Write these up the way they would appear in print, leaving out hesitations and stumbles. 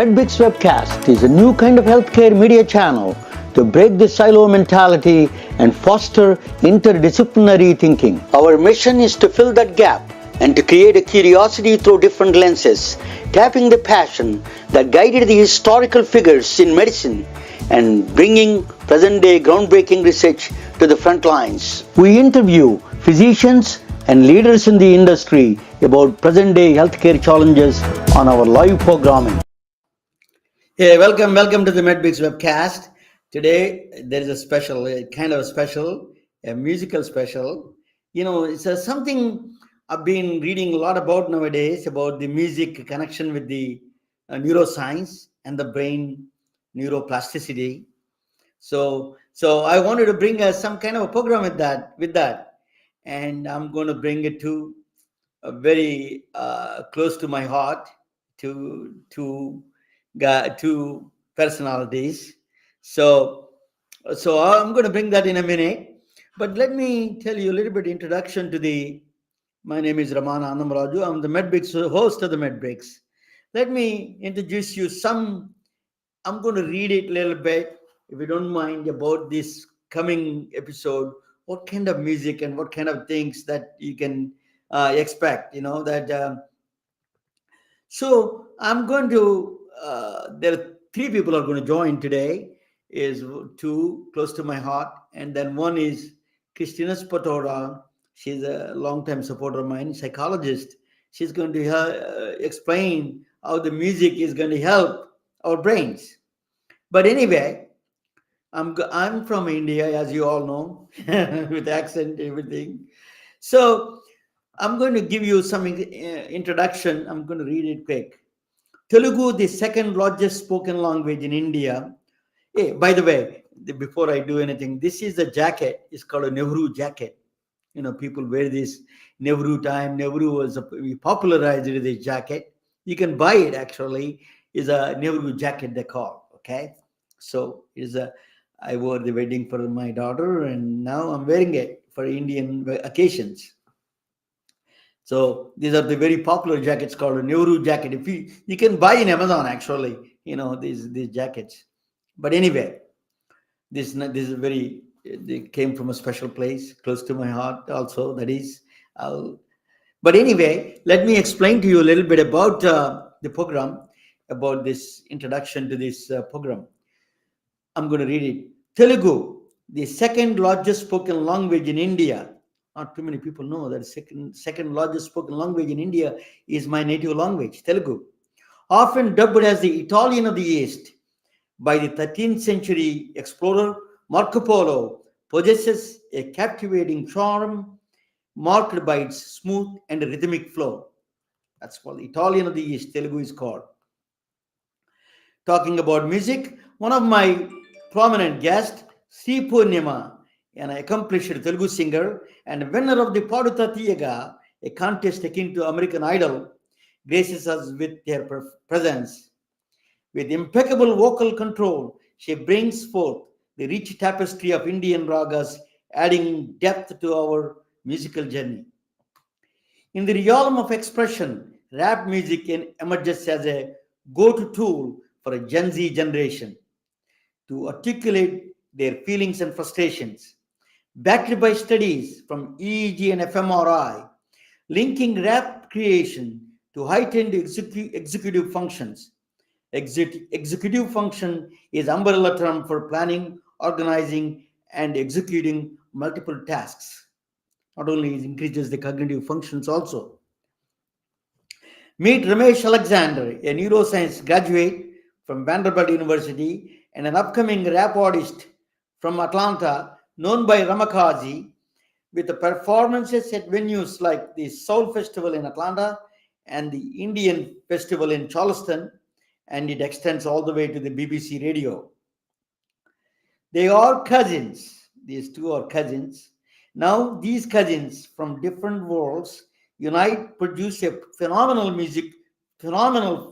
MedBix Webcast is a new kind of healthcare media channel to break the silo mentality and foster interdisciplinary thinking. Our mission is to fill that gap and to create a curiosity through different lenses, tapping the passion that guided the historical figures in medicine and bringing present-day groundbreaking research to the front lines. We interview physicians and leaders in the industry about present-day healthcare challenges on our live programming. Hey, welcome to the MedBix Webcast. Today, there is a special, a musical special. It's something I've been reading a lot about nowadays, about the music connection with the neuroscience and the brain neuroplasticity. So I wanted to bring some kind of a program with that, and I'm going to bring it to a very close to my heart, to two personalities. So I'm going to bring that in a minute. But let me tell you a little bit introduction to my name is Raman Annamaraju. I'm the MedBix host of the MedBix. Let me introduce you I'm going to read it a little bit, if you don't mind, about this coming episode, what kind of music and what kind of things that you can expect, so I'm going to, there are three people are going to join today, is two close to my heart. And then one is Cristina Spataro. She's a long-time supporter of mine, psychologist. She's going to explain how the music is going to help our brains. But anyway, I'm from India, as you all know, with accent, everything. So I'm going to give you some introduction. I'm going to read it quick. Telugu, the second largest spoken language in India. Hey, by the way, before I do anything, this is a jacket. It's called a Nehru jacket. People wear this Nehru time. Nehru was popularized this jacket. You can buy it, actually. It's a Nehru jacket, they call. Okay. So I wore the wedding for my daughter, and now I'm wearing it for Indian occasions. So these are the very popular jackets called a Nehru jacket. If you can buy in Amazon, actually, these jackets. But anyway, this is they came from a special place close to my heart also. That is, but anyway, let me explain to you a little bit about the program, about this introduction to this program. I'm going to read it. Telugu, the second largest spoken language in India. Not too many people know that second largest spoken language in India is my native language, Telugu. Often dubbed as the Italian of the East by the 13th century explorer Marco Polo, possesses a captivating charm marked by its smooth and rhythmic flow. That's called the Italian of the East, Telugu is called. Talking about music, one of my prominent guests, Sri Purnima, an accomplished Telugu singer and winner of the Paduta Tiyaga, a contest akin to American Idol, graces us with her presence. With impeccable vocal control, she brings forth the rich tapestry of Indian ragas, adding depth to our musical journey. In the realm of expression, rap music emerges as a go-to tool for a Gen Z generation to articulate their feelings and frustrations. Backed by studies from EEG and fMRI, linking rap creation to heightened executive functions. Executive function is umbrella term for planning, organizing, and executing multiple tasks. Not only it increases the cognitive functions also. Meet Ramesh Alexander, a neuroscience graduate from Vanderbilt University and an upcoming rap artist from Atlanta, known by Ramakazi, with the performances at venues like the Soul Festival in Atlanta and the Indian Festival in Charleston, and it extends all the way to the BBC radio. They are cousins. These two are cousins. Now, these cousins from different worlds unite, produce a phenomenal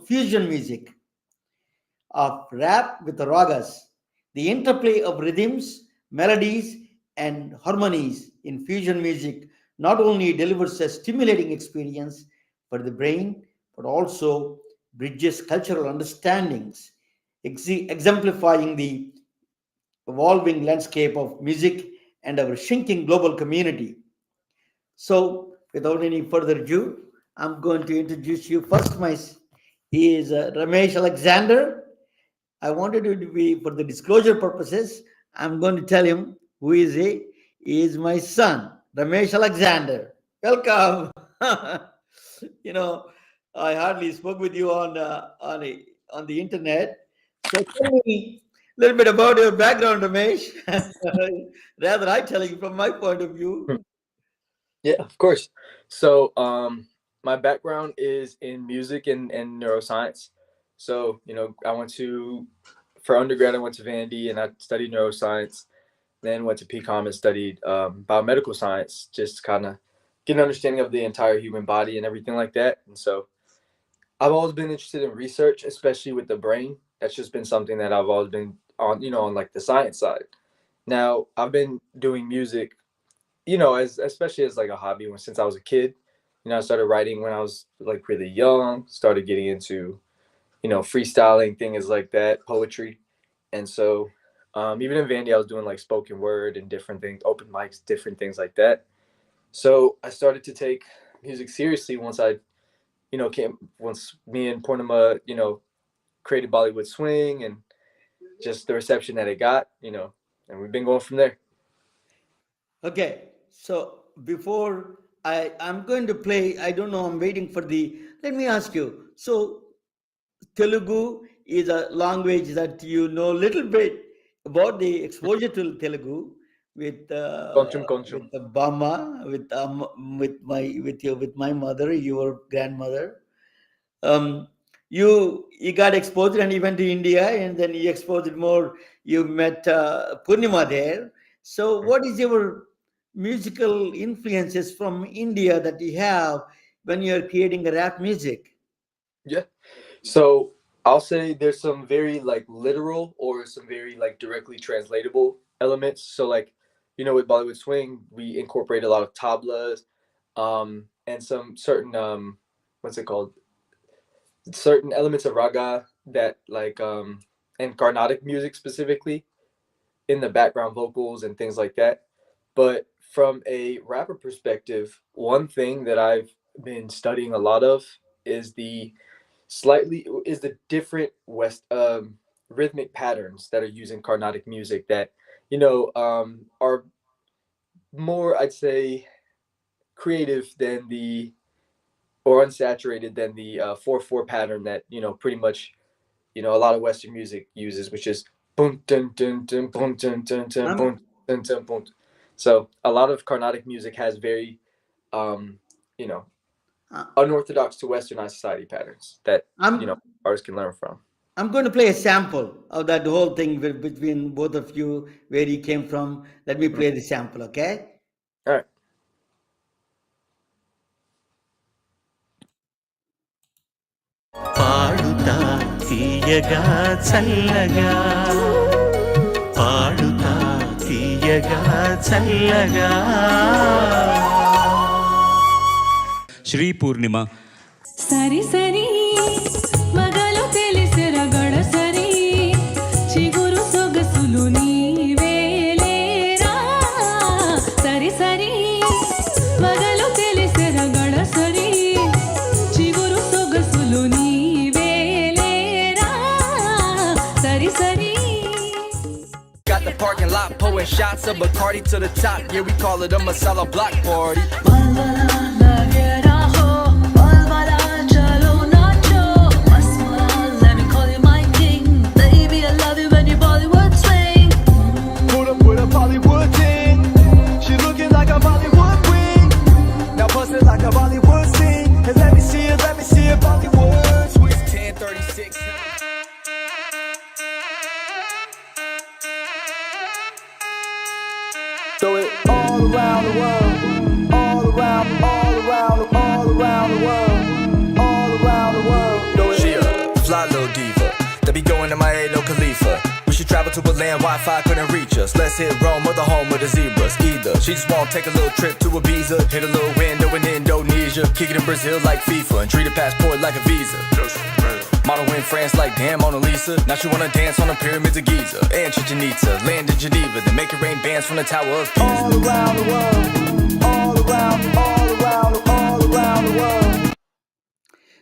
fusion music of rap with the ragas. The interplay of rhythms, melodies, and harmonies in fusion music not only delivers a stimulating experience for the brain, but also bridges cultural understandings, exemplifying the evolving landscape of music and our shrinking global community. So, without any further ado, I'm going to introduce you first. He is Ramesh Alexander. I wanted it to be for the disclosure purposes. I'm going to tell him who is he. He is my son, Ramesh Alexander. Welcome. you know, I hardly spoke with you on the internet. So tell me a little bit about your background, Ramesh. Rather, I telling you from my point of view. Yeah, of course. So, my background is in music and neuroscience. So, I went for undergrad, I went to Vandy and I studied neuroscience. Then went to PCOM and studied biomedical science, just to kind of get an understanding of the entire human body and everything like that. And so, I've always been interested in research, especially with the brain. That's just been something that I've always been on, on like the science side. Now, I've been doing music as especially as like a hobby since I was a kid. I started writing when I was like really young, started getting into, freestyling, things like that, poetry. And so even in Vandy, I was doing like spoken word and different things, open mics, different things like that. So I started to take music seriously once once me and Purnima, created Bollywood Swing and just the reception that it got, and we've been going from there. Okay, so before I'm going to play, I don't know, I'm waiting for let me ask you. So Telugu is a language that you know a little bit about the exposure to Telugu with Koncham. with Bama, with my mother, your grandmother. Um, you got exposed and you went to India and then you exposed more. You met Purnima there. So, what is your musical influences from India that you have when you are creating a rap music? Yeah. So I'll say there's some very like literal or some very like directly translatable elements. So like, with Bollywood Swing, we incorporate a lot of tablas, and some certain what's it called? Certain elements of raga that like and Carnatic music specifically in the background vocals and things like that. But from a rapper perspective, one thing that I've been studying a lot of is the different West rhythmic patterns that are used in Carnatic music that are more, I'd say, creative than or unsaturated than the 4/4 pattern that pretty much a lot of Western music uses, which is boom dun dun dun boom dun dun dun I'm, boom dun dun boom. So a lot of Carnatic music has very um, you know uh, unorthodox to Westernized society patterns that I'm artists can learn from. I'm going to play a sample of that whole thing between both of you, where you came from. Let me Mhm. play the sample, okay? All right. పాడుతా తీయగా చల్లగా పాడుతా తీయగా చల్లగా శ్రీ పూర్ణిమ సరి సరి మగలు తెలిసిర గడసరి చిగురు సొగసులు నీవేలేరా సరి సరి మగలు తెలిసిర గడసరి చిగురు సొగసులు నీవేలేరా సరి సరి. Got the parking lot pouring shots of Bacardi to the top. Yeah, we call it a masala block party. Put a Bollywood thing. She looking like a Bollywood queen. Now bust it like a Bollywood scene. And let me see it, Bollywood swing. 10:36. Throw it all around the world, all around the world, all around the world. She a fly little diva, that be going to my head, no Khalifa. We should travel to a land Wi-Fi couldn't reach us. Let's hit Rome or the home of the zebras. Either she just wanna take a little trip to Ibiza, hit a little window in Indonesia, kick it in Brazil like FIFA, and treat a passport like a visa. Model in France like damn Mona Lisa. Now she wanna dance on the pyramids of Giza and Chichen Itza. Land in Geneva, then make it rain bands from the Tower of Pisa. All around the world, all around the world.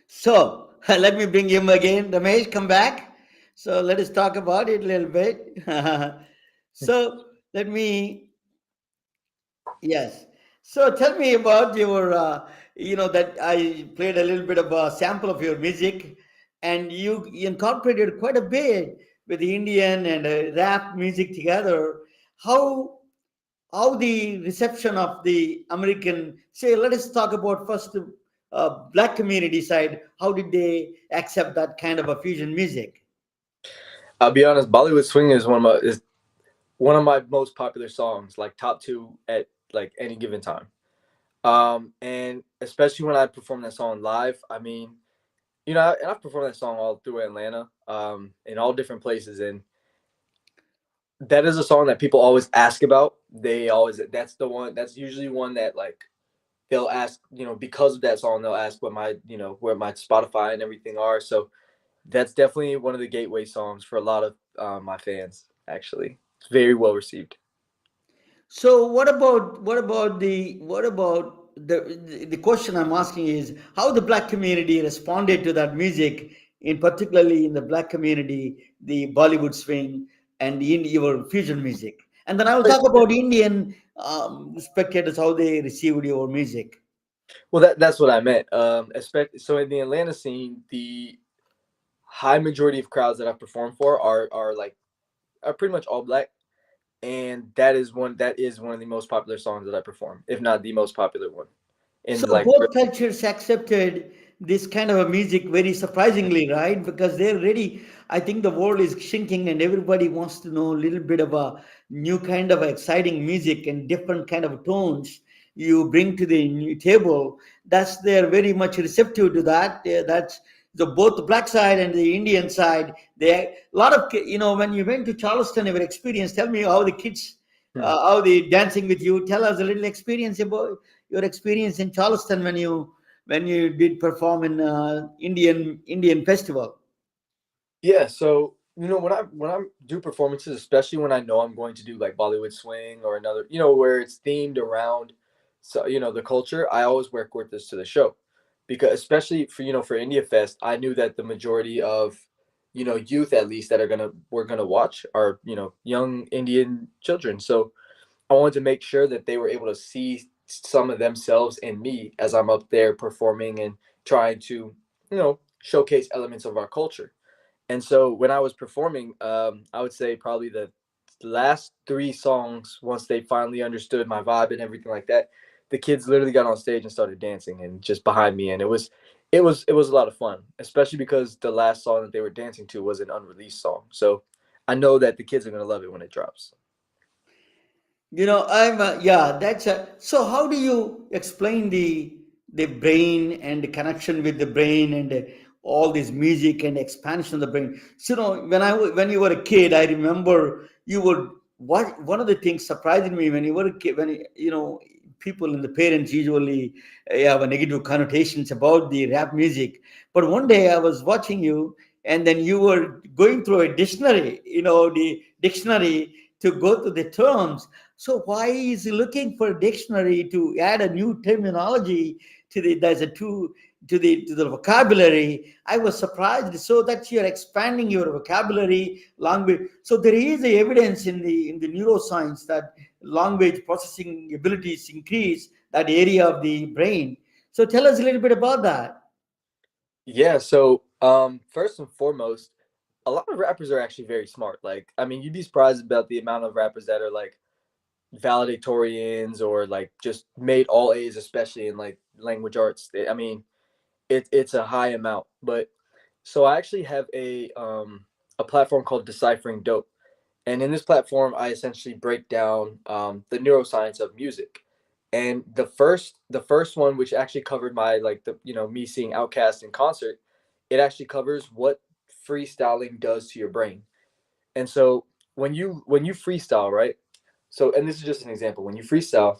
So let me bring him again. Ramesh, come back. So let us talk about it a little bit. So let me, yes. So tell me about your, that I played a little bit of a sample of your music, and you incorporated quite a bit with the Indian and rap music together. How how the reception of the American, say, let us talk about first black community side. How did they accept that kind of a fusion music? I'll be honest, Bollywood Swing is one of my most popular songs, like top two at like any given time. And especially when I perform that song live, I mean, and I've performed that song all through Atlanta, in all different places, and that is a song that people always ask about. That's usually one that like they'll ask, because of that song, they'll ask what my, where my Spotify and everything are. So that's definitely one of the gateway songs for a lot of my fans. Actually, it's very well received. So what about the question I'm asking is how the black community responded to that music, in particularly in the black community, the Bollywood swing and in your fusion music, and then I will talk about Indian spectators how they received your music. Well, that's what I meant. So in the Atlanta scene, the high majority of crowds that I perform for are pretty much all black, and that is one of the most popular songs that I perform, if not the most popular one. So And like, both cultures accepted this kind of a music very surprisingly, right? Because they're ready. I think the world is shrinking and everybody wants to know a little bit of a new kind of exciting music and different kind of tones you bring to the new table. That's they're very much receptive to that. That's the both the black side and the Indian side. They a lot of when you went to Charleston, your experience. Tell me how the kids, hmm. how they dancing with you. Tell us a little experience about your experience in Charleston when you did perform in Indian festival. Yeah, so when I do performances, especially when I know I'm going to do like Bollywood swing or another, where it's themed around, so the culture, I always wear kurtas to the show, because especially for India Fest, I knew that the majority of youth, at least, that we're gonna watch are young Indian children. So I wanted to make sure that they were able to see some of themselves in me as I'm up there performing and trying to showcase elements of our culture. And so when I was performing, I would say probably the last three songs, once they finally understood my vibe and everything like that, the kids literally got on stage and started dancing and just behind me, and it was a lot of fun, especially because the last song that they were dancing to was an unreleased song. So I know that the kids are gonna love it when it drops. I'm yeah. That's a. So how do you explain the brain and the connection with the brain and all this music and expansion of the brain? So when you were a kid, I remember you would. What one of the things surprising me when you were a kid, when people and the parents usually have a negative connotations about the rap music. But one day I was watching you, and then you were going through a dictionary. The dictionary to go to the terms. So why is he looking for a dictionary to add a new terminology to the there's a to the vocabulary? I was surprised. So that you're expanding your vocabulary language. So there is a evidence in the neuroscience that language processing abilities increase that area of the brain. So tell us a little bit about that. Yeah. So first and foremost, a lot of rappers are actually very smart. Like, I mean, you'd be surprised about the amount of rappers that are like valedictorians or like just made all A's, especially in like language arts. I mean, it's a high amount. But so I actually have a platform called Deciphering Dope, and in this platform, I essentially break down the neuroscience of music. And the first one, which actually covered my like the me seeing Outkast in concert, it actually covers what freestyling does to your brain. And so when you freestyle, right? So, and this is just an example. When you freestyle,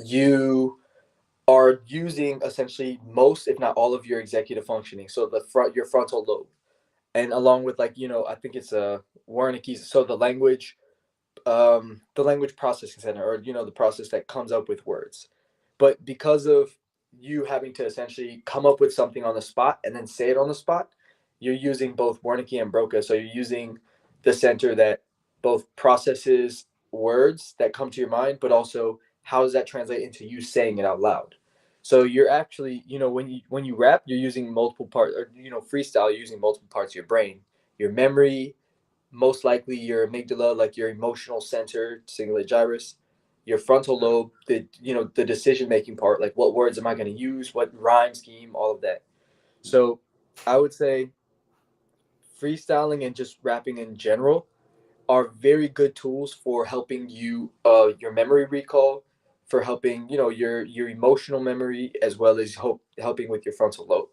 you are using essentially most, if not all, of your executive functioning. So your frontal lobe, and along with, like, I think it's a Wernicke's. So the language processing center, or the process that comes up with words. But because of you having to essentially come up with something on the spot and then say it on the spot, you're using both Wernicke and Broca. So you're using the center that both processes words that come to your mind, but also how does that translate into you saying it out loud. So you're actually, when you rap, you're using multiple parts, or freestyle, you're using multiple parts of your brain, your memory, most likely your amygdala, like your emotional center, cingulate gyrus, your frontal lobe, the decision making part, like what words am I going to use, what rhyme scheme, all of that. So I would say freestyling and just rapping in general are very good tools for helping you, your memory recall, for helping your emotional memory, as well as helping with your frontal lobe.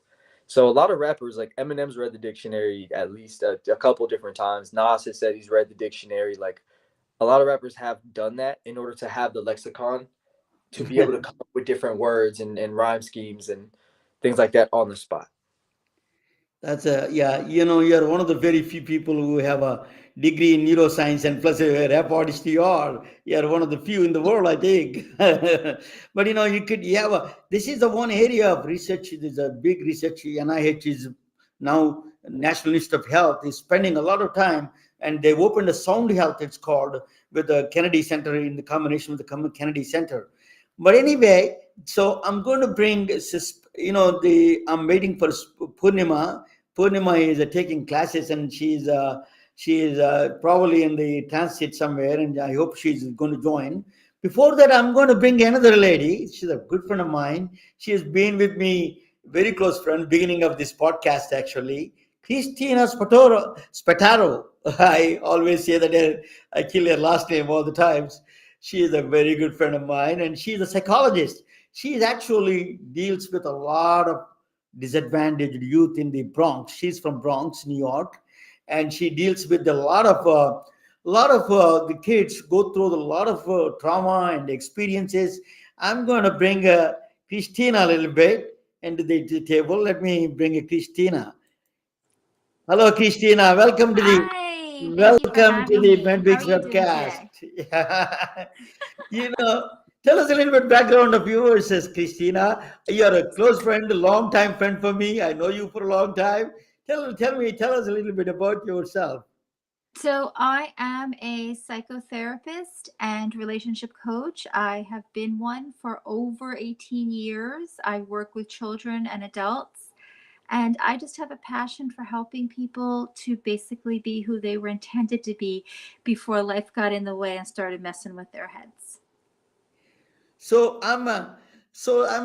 So a lot of rappers, like Eminem's read the dictionary at least a couple different times. Nas has said he's read the dictionary. Like, a lot of rappers have done that in order to have the lexicon to be able to come up with different words and rhyme schemes and things like that on the spot. That's yeah, you're one of the very few people who have a degree in neuroscience and plus a rap artist you are. You're one of the few in the world, I think. But you have this is the one area of research. There's a big research. NIH is now National Institute of Health is spending a lot of time, and they've opened a Sound Health, it's called, with the Kennedy Center, in the combination with the Kennedy Center. But anyway, so I'm going to bring, I'm waiting for Purnima. Purnima is taking classes, and she is probably in the transit somewhere, and I hope she's going to join. Before that, I'm going to bring another lady. She's a good friend of mine. She has been with me, very close friend, beginning of this podcast actually. Cristina Spataro. I always say that I kill her last name all the times. She is a very good friend of mine, and she's a psychologist. She actually deals with a lot of disadvantaged youth in the Bronx. She's from Bronx, New York, and she deals with a lot of the kids go through a lot of trauma and experiences. I'm going to bring Christina a little bit into the table. Let me bring a Christina. Hello, Christina. Hi, thank you for Welcome to having the me. How Medbix are you doing webcast. today? you know, Tell us a little bit background of yours, says Christina. You're a close friend, a long time friend for me. I know you for a long time. Tell us a little bit about yourself. So, I am a psychotherapist and relationship coach. I have been one for over 18 years. I work with children and adults, and I just have a passion for helping people to basically be who they were intended to be before life got in the way and started messing with their heads. So I'm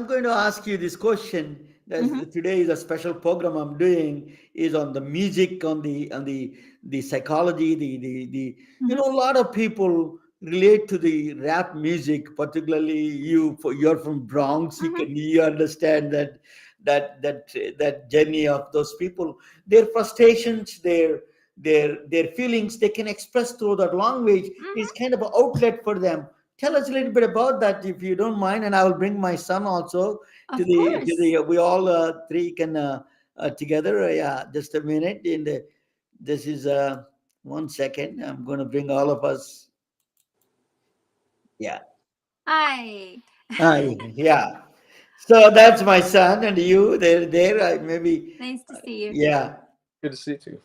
going to ask you this question. Hmm. Today is a special program I'm doing is on the music, on the psychology, the Hmm. a lot of people relate to the rap music, particularly you. You're from Bronx, Hmm. you understand that journey of those people, their frustrations, their feelings. They can express through that language. Is Hmm. kind of an outlet for them. Tell us a little bit about that, if you don't mind, and I will bring my son also to Of the course. we all three can together. Yeah, just a minute. This is 1 second. I'm going to bring all of us. Yeah. Hi. Yeah. So that's my son, and you. They're there. Maybe. Nice to see you. Yeah. Good to see you too.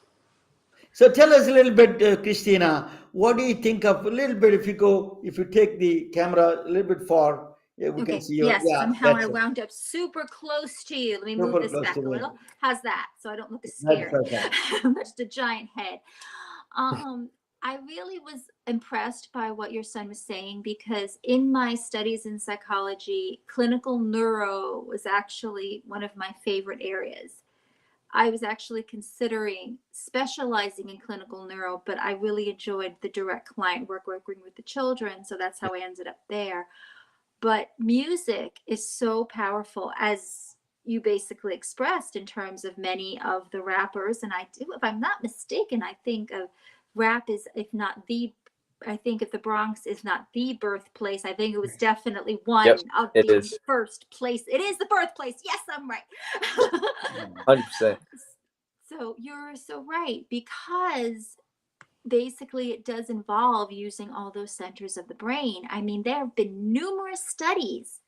So tell us a little bit, Christina. What do you think of a little bit? If you take the camera a little bit far, yeah, we can Okay, see your. yes, Yeah, somehow I that's it. wound up super close to you. Let me move Super this close to back a me. little. How's that? So I don't look as That's scary. perfect. I'm just a giant head. Um, I really was impressed by what your son was saying because in my studies in psychology, clinical neuro was actually one of my favorite areas. I was actually considering specializing in clinical neuro, but I really enjoyed the direct client work working with the children. So that's how I ended up there. But music is so powerful, as you basically expressed in terms of many of the rappers. And I do, if I'm not mistaken, I think of rap is, if not the I think if the Bronx is not the birthplace, I think it was definitely one Yep, of it the is. first place. It is the birthplace. Yes, I'm right. 100%. So you're so right, because basically it does involve using all those centers of the brain. I mean, there have been numerous studies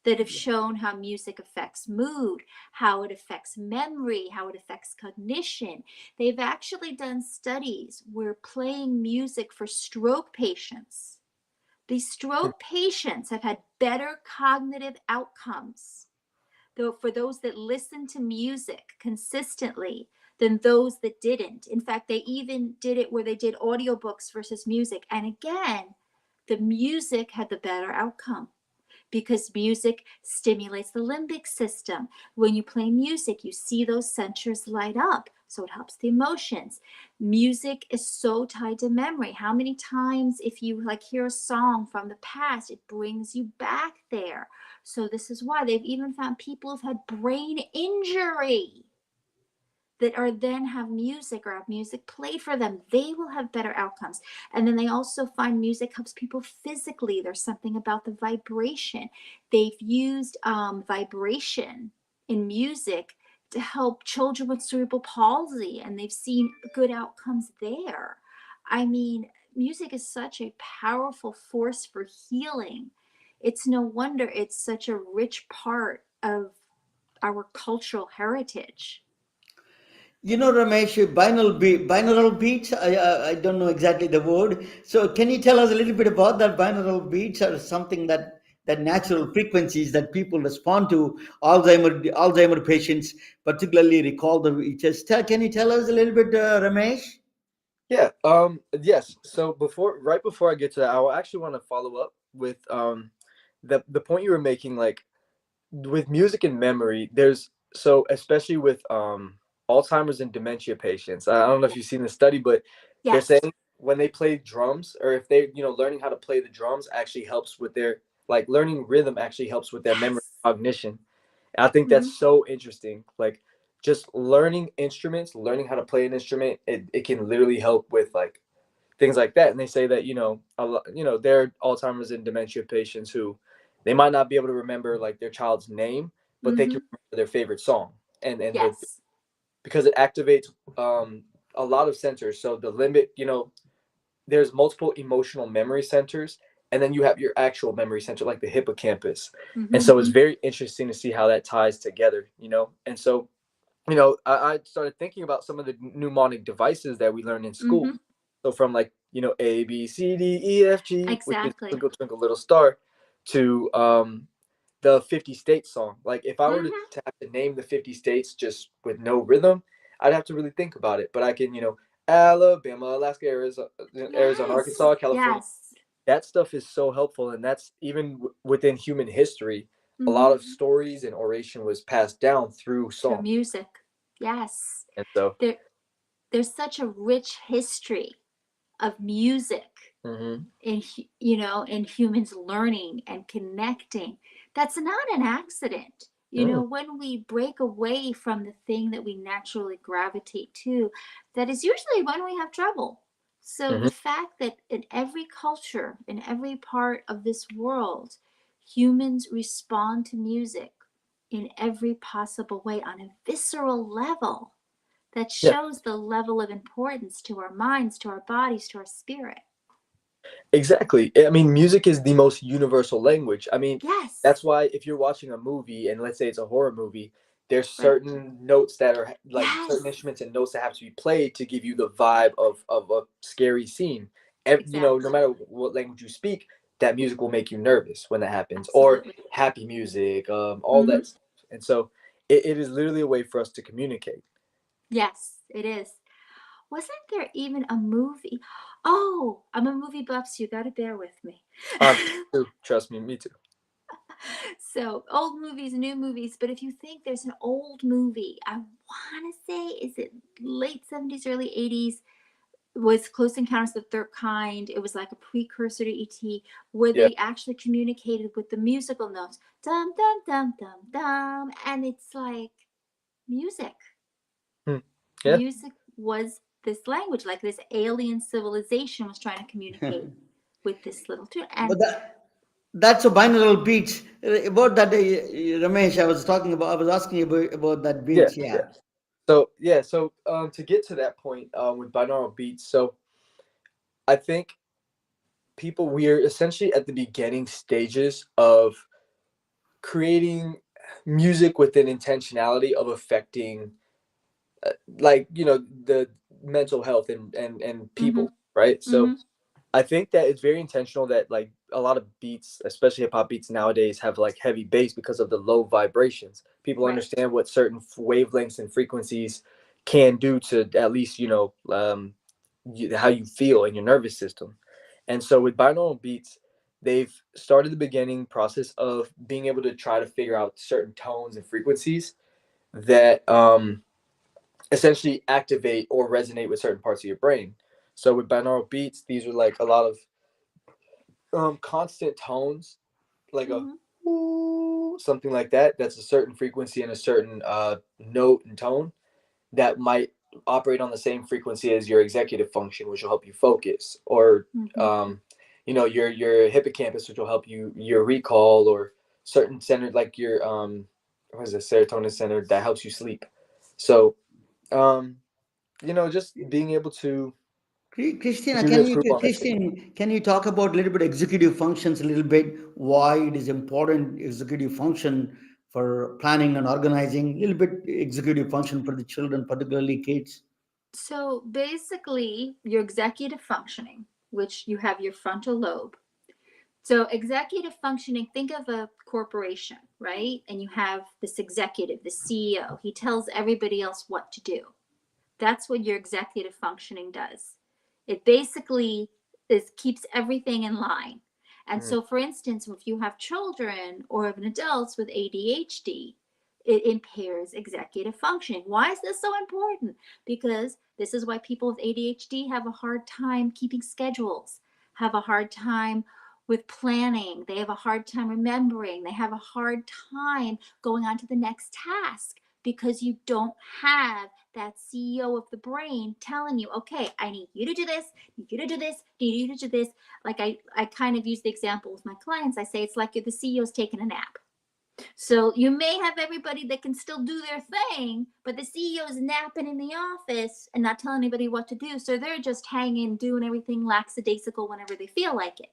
that have shown how music affects mood, how it affects memory, how it affects cognition. They've actually done studies where playing music for stroke patients, these stroke patients have had better cognitive outcomes, though, for those that listen to music consistently than those that didn't. In fact, they even did it where they did audiobooks versus music. And again, the music had the better outcome, because music stimulates the limbic system. When you play music, you see those centers light up, so it helps the emotions. Music is so tied to memory. How many times, if you like hear a song from the past, it brings you back there. So this is why they've even found people who've had brain injury that are then have music or have music played for them, they will have better outcomes. And then they also find music helps people physically. There's something about the vibration. They've used vibration in music to help children with cerebral palsy, and they've seen good outcomes there. I mean, music is such a powerful force for healing. It's no wonder it's such a rich part of our cultural heritage. Ramesh, binaural beats. I don't know exactly the word. So can you tell us a little bit about that? Binaural beats are something that natural frequencies that people respond to. Alzheimer patients particularly recall the. Can you tell us a little bit, Ramesh? Yeah. Yes. So right before I get to that, I actually want to follow up with the point you were making, like with music and memory. There's so especially with Alzheimer's and dementia patients. I don't know if you've seen the study, but they're Yes. saying when they play drums, or if they learning how to play the drums actually helps with their, like, learning rhythm actually helps with their memory Yes. cognition. And I think Mhm. that's so interesting. Like, just learning instruments, learning how to play an instrument, it can literally help with like things like that. And they say that there are Alzheimer's and dementia patients who they might not be able to remember like their child's name, but they can Mhm. remember their favorite song, and the Yes. because it activates a lot of centers. So the limbic, there's multiple emotional memory centers, and then you have your actual memory center like the hippocampus. And Mhm. so it's very interesting to see how that ties together. And so I started thinking about some of the mnemonic devices that we learn in school. Mhm. So from like, A, B, C, D, E, F, G, which is Exactly. Twinkle, Twinkle, Little Star, to the 50 states song. Like, if I were to, Mhm. to have to name the 50 states just with no rhythm, I'd have to really think about it. But I can, Alabama, Alaska, Arizona, Yes. Arkansas, California. Yes. That stuff is so helpful. And that's even within human history. A lot Mhm. of stories and oration was passed down through Through song. music. Yes. And so, There there's such a rich history of music mhm. in humans learning and connecting. That's not an accident. Mm, When we break away from the thing that we naturally gravitate to, that is usually when we have trouble. So the mhm. fact that in every culture, in every part of this world, humans respond to music in every possible way on a visceral level, that Yeah, shows the level of importance to our minds, to our bodies, to our spirit. exactly. I mean, music is the most universal language. I mean, Yes. that's why if you're watching a movie and let's say it's a horror movie, there's Right. certain notes that are like Yes. certain instruments and notes that have to be played to give you the vibe of a scary scene. No Exactly. matter what language you speak, that music will make you nervous when that happens, or Absolutely. happy music, all Hmm. that stuff. And so it is literally a way for us to communicate. Yes, it is. Wasn't there even a movie? Oh, I'm a movie buff, so you got to bear with me. Trust me, me too. So, old movies, new movies. But if you think there's an old movie, I want to say, is it late 70s, early 80s? Was Close Encounters of the Third Kind. It was like a precursor to ET, where Yeah. they actually communicated with the musical notes. Dum, dum, dum, dum, dum. And it's like music. Hmm. Yeah. Music was this language, like this alien civilization was trying to communicate with this little tune. And But that's a binaural beats. About that, Ramesh, I was asking about that Yeah, beats. yeah. Yeah. So to get to that point with binaural beats, so I think we're essentially at the beginning stages of creating music with an intentionality of affecting like the mental health and mm-hmm, people, right? mm-hmm, So I think that it's very intentional that like a lot of beats, especially hip hop beats nowadays, have like heavy bass because of the low vibrations. People right. understand what certain wavelengths and frequencies can do to at least how you feel in your nervous system. And so with binaural beats, they've started the beginning process of being able to try to figure out certain tones and frequencies that essentially activate or resonate with certain parts of your brain. So with binaural beats, these are like a lot of constant tones, like a Mm-hmm. ooh, something like that. That's a certain frequency and a certain note and tone that might operate on the same frequency as your executive function, which will help you focus, or Mm-hmm. your hippocampus, which will help you your recall, or certain center like your what is it, serotonin center that helps you sleep. So um, just being able to Christina, really improve on it. Christine, can you talk about a little bit executive functions a little bit? Why it is important executive function for planning and organizing? A little bit executive function for the children, particularly kids. So basically, your executive functioning, which you have your frontal lobe. So executive functioning, think of a corporation, right? And you have this executive, the CEO. He tells everybody else what to do. That's what your executive functioning does. It basically keeps everything in line. And Mm, so, for instance, if you have children or even adults with ADHD, it impairs executive functioning. Why is this so important? Because this is why people with ADHD have a hard time keeping schedules, have a hard time with planning, they have a hard time remembering, they have a hard time going on to the next task because you don't have that CEO of the brain telling you, okay, I need you to do this, need you to do this, need you to do this. Like I kind of use the example with my clients. I say it's like the CEO's taking a nap. So you may have everybody that can still do their thing, but the CEO is napping in the office and not telling anybody what to do. So they're just hanging, doing everything lackadaisical whenever they feel like it.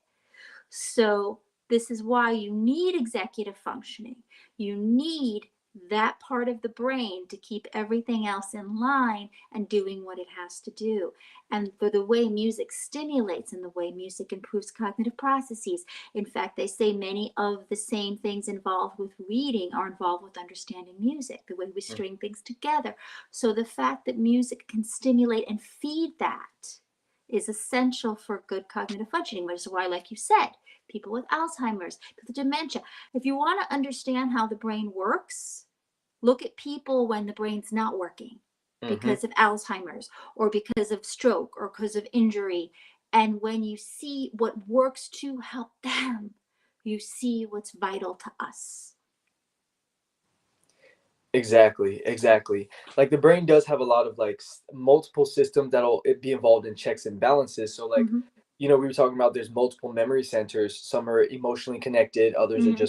So this is why you need executive functioning. You need that part of the brain to keep everything else in line and doing what it has to do. And for the way music stimulates and the way music improves cognitive processes. In fact, they say many of the same things involved with reading are involved with understanding music, the way we string things together. So the fact that music can stimulate and feed that is essential for good cognitive functioning, which is why, like you said, people with Alzheimer's, with dementia, if you want to understand how the brain works, look at people when the brain's not working mm-hmm. because of Alzheimer's or because of stroke or because of injury. And when you see what works to help them, you see what's vital to us. Exactly. Like the brain does have a lot of like multiple systems that'll be involved in checks and balances. So like, Mm-hmm. we were talking about there's multiple memory centers. Some are emotionally connected, others are Mm-hmm.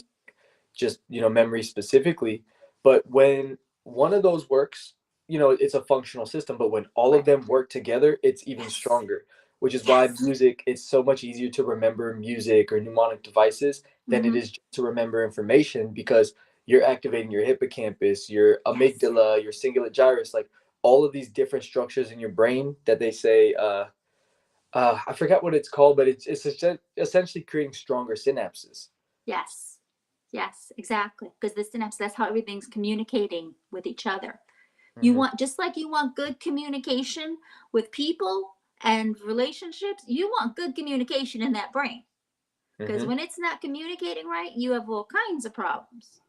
just memory specifically. But when one of those works, it's a functional system. But when all of Right. them work together, it's even Yes. stronger. Which is why Yes. music, it's so much easier to remember music or mnemonic devices than it Mm-hmm. is to remember information, because you're activating your hippocampus, your Yes. amygdala, your cingulate gyrus, like all of these different structures in your brain that they say, I forgot what it's called, but it's essentially creating stronger synapses. Yes. Yes, exactly. Because the synapse, that's how everything's communicating with each other. You Mm-hmm. want, just like you want good communication with people and relationships, you want good communication in that brain. Because Mm-hmm. when it's not communicating right, you have all kinds of problems.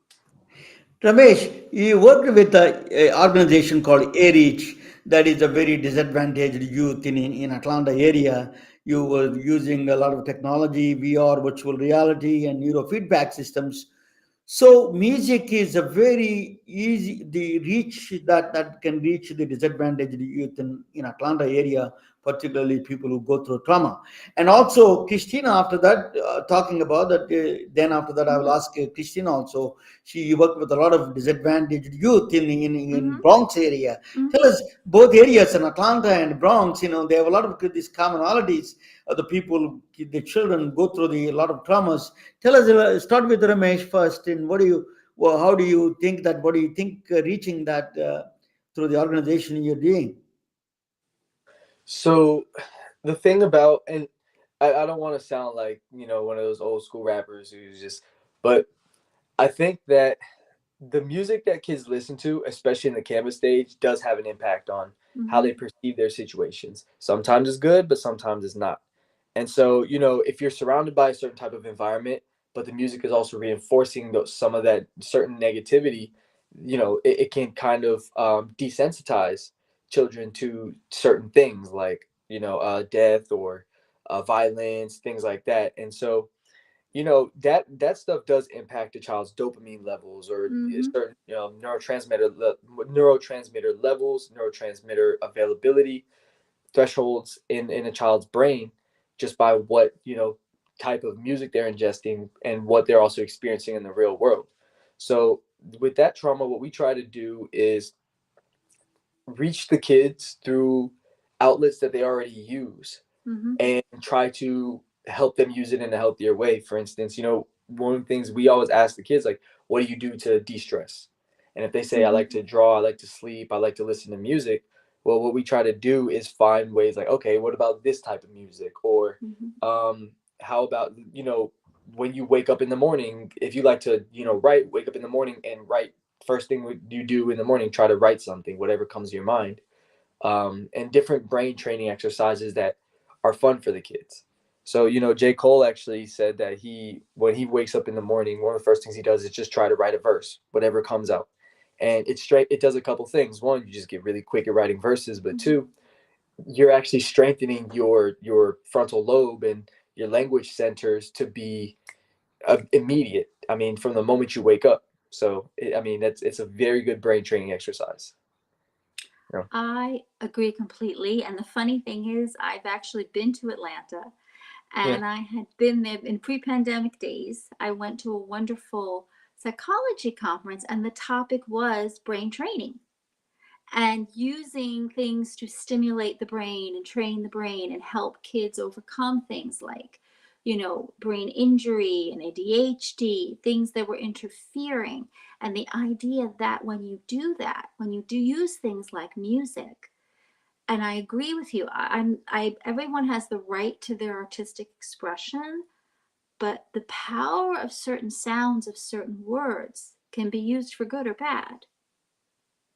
Ramesh, you worked with an organization called AREACH, that is a very disadvantaged youth in Atlanta area. You were using a lot of technology, VR, virtual reality, and neurofeedback systems. So music is a very easy the reach that can reach the disadvantaged youth in Atlanta area, particularly people who go through trauma. And also Christina, after that, talking about that, then after that I will Mhm. ask Christina also. She worked with a lot of disadvantaged youth in Mhm. Bronx area. Tell Mhm. us, both areas in Atlanta and Bronx, they have a lot of these commonalities. The people, the children go through a lot of traumas. Tell us, start with Ramesh first. And how do you think that, what do you think reaching that through the organization you're doing? So the thing about, and I don't want to sound like, one of those old school rappers who's just, but I think that the music that kids listen to, especially in the canvas stage, does have an impact on how they Mhm. perceive their situations. Sometimes it's good, but sometimes it's not. And so, if you're surrounded by a certain type of environment, but the music is also reinforcing some of that certain negativity, it can kind of desensitize children to certain things like, death or violence, things like that. And so, that stuff does impact a child's dopamine levels or Mhm. certain neurotransmitter levels, neurotransmitter availability thresholds in a child's brain, just by what type of music they're ingesting and what they're also experiencing in the real world. So with that trauma, what we try to do is reach the kids through outlets that they already use Mhm. and try to help them use it in a healthier way. For instance, one of the things we always ask the kids, like, what do you do to de-stress? And if they say, I like Mhm. to draw, I like to sleep, I like to listen to music, well, what we try to do is find ways like, okay, what about this type of music? Or Mhm. how about, when you wake up in the morning, if you like to, write, wake up in the morning and write. First thing you do in the morning, try to write something, whatever comes to your mind, and different brain training exercises that are fun for the kids. So, J. Cole actually said that when he wakes up in the morning, one of the first things he does is just try to write a verse, whatever comes out. And it does a couple things. One, you just get really quick at writing verses, but Mhm. two, you're actually strengthening your frontal lobe and your language centers to be immediate. I mean, from the moment you wake up. So, I mean, it's a very good brain training exercise. Yeah. I agree completely. And the funny thing is, I've actually been to Atlanta Yeah. and I had been there in pre pandemic days. I went to a wonderful psychology conference, and the topic was brain training and using things to stimulate the brain and train the brain and help kids overcome things like, brain injury and ADHD, things that were interfering. And the idea that when you do that, when you do use things like music, and I agree with you, everyone has the right to their artistic expression, but the power of certain sounds, of certain words, can be used for good or bad,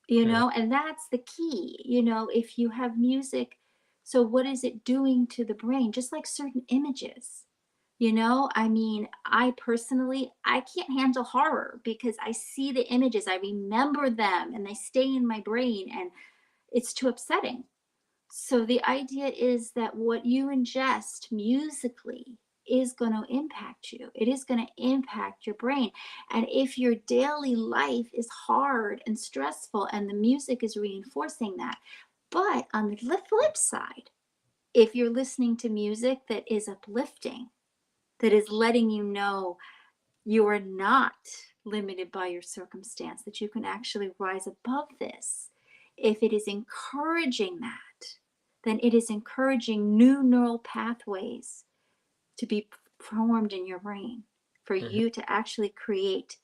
Mhm. and that's the key. If you have music, so what is it doing to the brain? Just like certain images, I mean, I personally, I can't handle horror because I see the images, I remember them, and they stay in my brain, and it's too upsetting. So the idea is that what you ingest musically is going to impact you. It is going to impact your brain. And if your daily life is hard and stressful and the music is reinforcing that, but on the flip side, if you're listening to music that is uplifting, that is letting you know you are not limited by your circumstance, that you can actually rise above this. If it is encouraging that, then it is encouraging new neural pathways to be formed in your brain for Mhm. you to actually create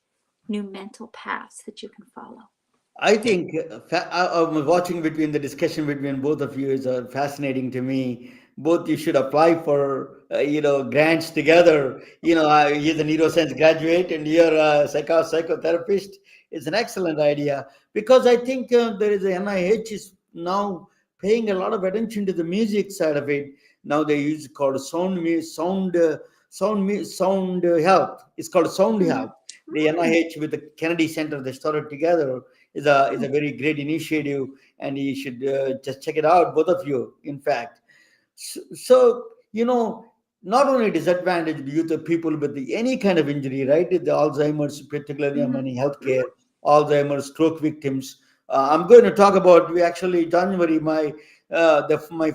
new mental paths that you can follow. I think watching between the discussion between both of you is fascinating to me. Both you should apply for grants together. He's a neuroscience graduate and you're a psychotherapist. It's an excellent idea because I think there is a NIH is now paying a lot of attention to the music side of it. Now they use called sound health. It's called sound Mm-hmm. health. The NIH with the Kennedy Center they started together is a Mm. very great initiative, and you should just check it out, both of you. In fact, so, not only disadvantaged youth of people with any kind of injury, right? The Alzheimer's, particularly Mm-hmm. among Mm-hmm. healthcare, Alzheimer's, stroke victims. I'm going to talk about we actually January my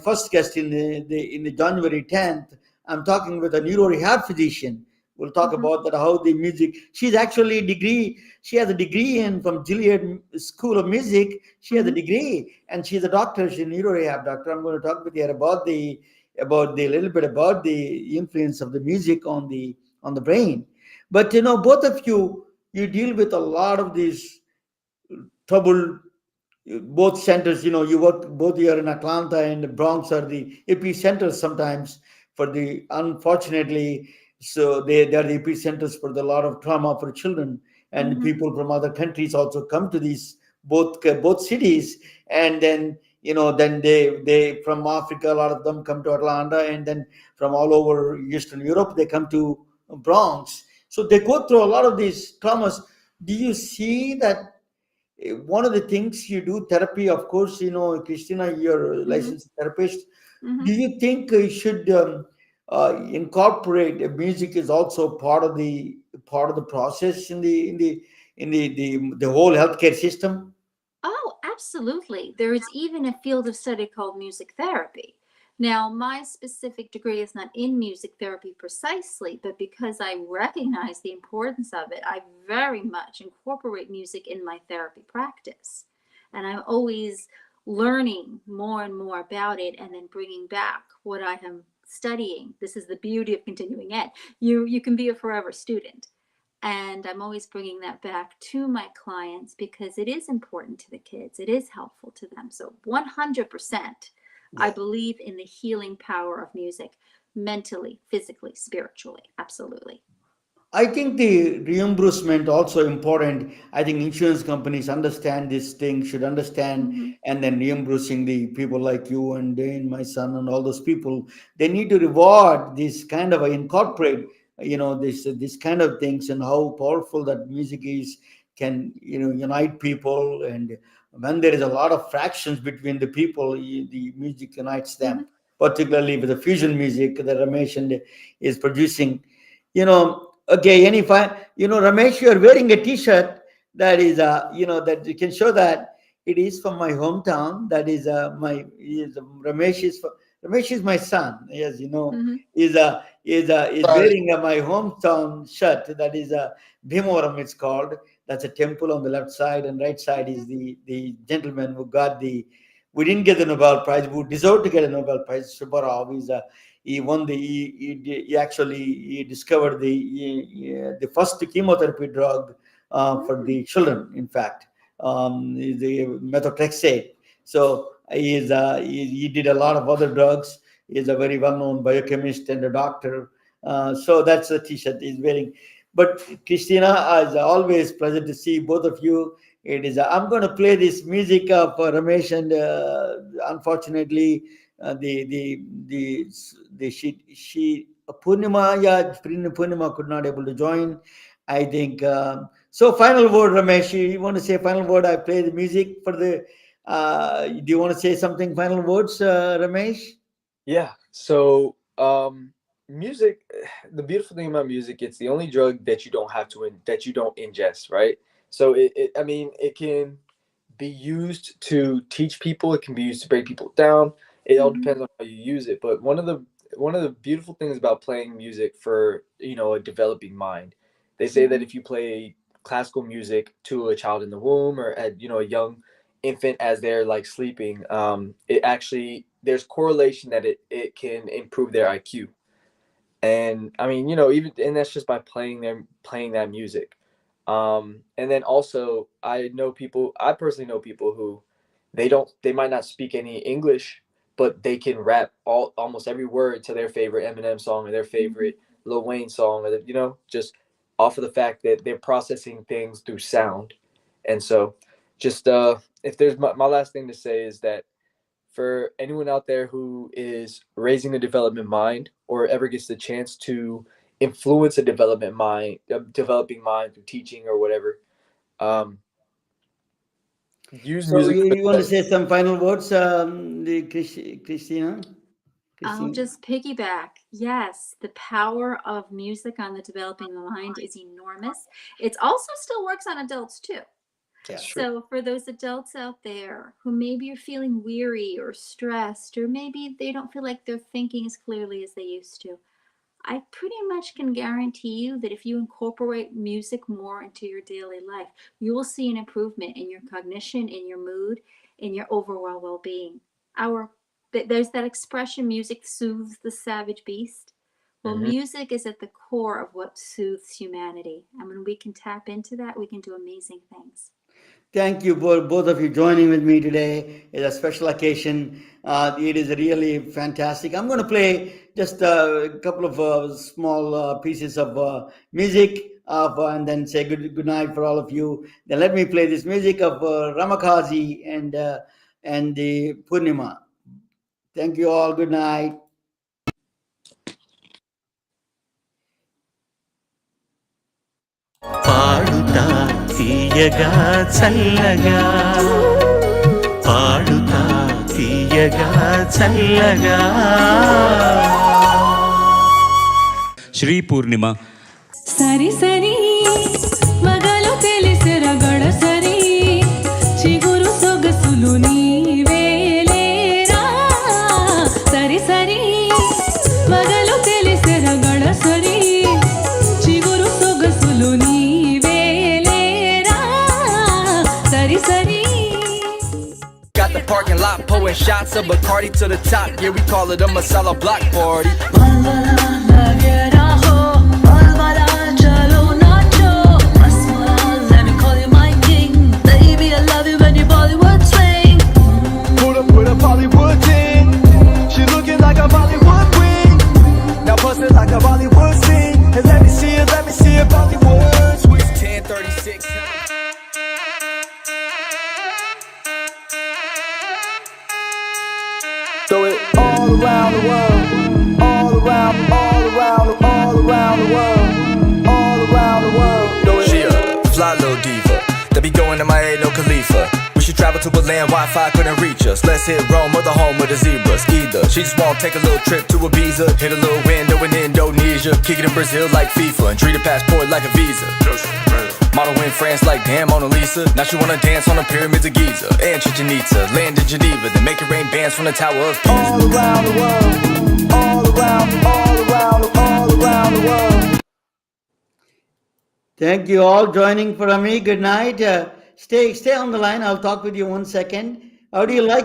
first guest in the January 10th. I'm talking with a neuro rehab physician. We'll talk Mm-hmm. about that how the music. She's actually degree. She has a degree in from Gilead School of Music. She has a Mm-hmm. degree, and she's a doctor. She's a neuro rehab doctor. I'm going to talk with her about the little bit about the influence of the music on the brain. But both of you deal with a lot of these trouble. Both centers, you work both here in Atlanta and the Bronx are the epicenters sometimes for the unfortunately. So they are the epicenters for the lot of trauma for children, and Mm-hmm. people from other countries also come to these both cities. And then then they from Africa, a lot of them come to Atlanta, and then from all over Eastern Europe they come to Bronx. So they go through a lot of these traumas. Do you see that one of the things you do therapy, of course, Christina, you're a Mm-hmm. licensed therapist. Mm-hmm. Do you think you should incorporate music is also part of the process in the whole healthcare system? Oh, absolutely. There is even a field of study called music therapy. Now, my specific degree is not in music therapy precisely, but because I recognize the importance of it, I very much incorporate music in my therapy practice. And I'm always learning more and more about it and then bringing back what I am studying. This is the beauty of continuing ed. You can be a forever student. And I'm always bringing that back to my clients because it is important to the kids. It is helpful to them. So 100%, I Yeah. believe in the healing power of music mentally, physically, spiritually. Absolutely. I think the reimbursement also important. I think insurance companies understand this thing, should understand, Mm-hmm. and then reimbursing the people like you and Dane, my son, and all those people. They need to reward this kind of incorporate, this kind of things and how powerful that music is can unite people. And when there is a lot of fractions between the people, the music unites Mm-hmm. them. Particularly with the fusion music that Ramesh is producing. Okay, any fine. Ramesh, you are wearing a T-shirt that is, that you can show that it is from my hometown. That is, Ramesh is my son. Yes, Mm-hmm. is Sorry. wearing my hometown shirt. That is a Bhimoram. It's called. That's a temple on the left side, and right side is the gentleman who got the. We didn't get the Nobel Prize. We deserve to get a Nobel Prize. Spataro is he won he actually he discovered the first chemotherapy drug for Mm-hmm. the children, in fact, the methotrexate. So he did a lot of other drugs. He's a very well-known biochemist and a doctor. So that's the t-shirt he's wearing. But Christina, as always, pleasure to see both of you. It is. I'm going to play this music for Ramesh, and unfortunately, the she Purnima, yeah, Purnima could not able to join. I think so. Final word, Ramesh. You want to say final word? I play the music for the. Do you want to say something? Final words, Ramesh? Yeah. So, music. The beautiful thing about music, it's the only drug that you don't have to that you don't ingest, right? So I mean, it can be used to teach people. It can be used to break people down. It all Mm-hmm. depends on how you use it. But one of the beautiful things about playing music for a developing mind, they say that Mm-hmm. if you play classical music to a child in the womb or at a young infant as they're like sleeping, it actually there's correlation that it can improve their IQ. And I mean, even and that's just by playing that music. And then also I personally know people who they might not speak any English, but they can rap almost every word to their favorite Eminem song or their Mm-hmm. favorite Lil Wayne song, or just off of the fact that they're processing things through sound. And so, just if there's my last thing to say is that for anyone out there who is raising a development mind or ever gets the chance to influence a developing mind through teaching or whatever, um, use So music you, for you the want to better. say some final words, Christina? I'll Christine? just piggyback. Yes, the power of music on the developing the mind is enormous. It also still works on adults too. Yeah. So for those adults out there who maybe are feeling weary or stressed, or maybe they don't feel like they're thinking as clearly as they used to, I pretty much can guarantee you that if you incorporate music more into your daily life, you will see an improvement in your cognition, in your mood, in your overall well-being. There's that expression, music soothes the savage beast. Well, music is at the core of what soothes humanity. And when we can tap into that, we can do amazing things. Thank you for both of you joining with me today. It's a special occasion. It is really fantastic. I'm going to play just a couple of small pieces of music and then say good night for all of you. Then let me play this music of Ramakazi and the Purnima. Thank you all. Good night. పాడుతా తీయగా చల్లగా పాడుతా తీయగా చల్లగా శ్రీ పూర్ణిమ సరి సరి మగలు తెలిసెర గడసరి చిగురు సొగసులు నీవేలేరా సరి సరి మగలు తెలిసెర గడసరి చిగురు సొగసులు నీవేలేరా సరి సరి. Got the parking lot pouring shots of Bacardi to the top. Yeah, we call it a masala block party. Put up with a Bollywood ting. She looking like a Bollywood queen. Now bust it like a Bollywood scene. And let me see it, Bollywood swing. 10:36. Throw it all around the world, all around the world, all around the world. Throw it. She a fly little diva that be going to Miami, no Khalifa. We should travel to a land Wi-Fi couldn't reach us. Let's hit Rome or the home of the zebras. Either she just wanna take a little trip to Ibiza, hit a little window in Indonesia, kick it in Brazil like FIFA, and treat a passport like a visa. Model in France like damn Mona Lisa. Now she wanna dance on the pyramids of Giza and Chichen Itza. Land in Geneva, then make it rain bands from the Tower of Pisa. All around the world, all around the world. Thank you all joining for me. Good night. Stay on the line. I'll talk with you 1 second. How do you like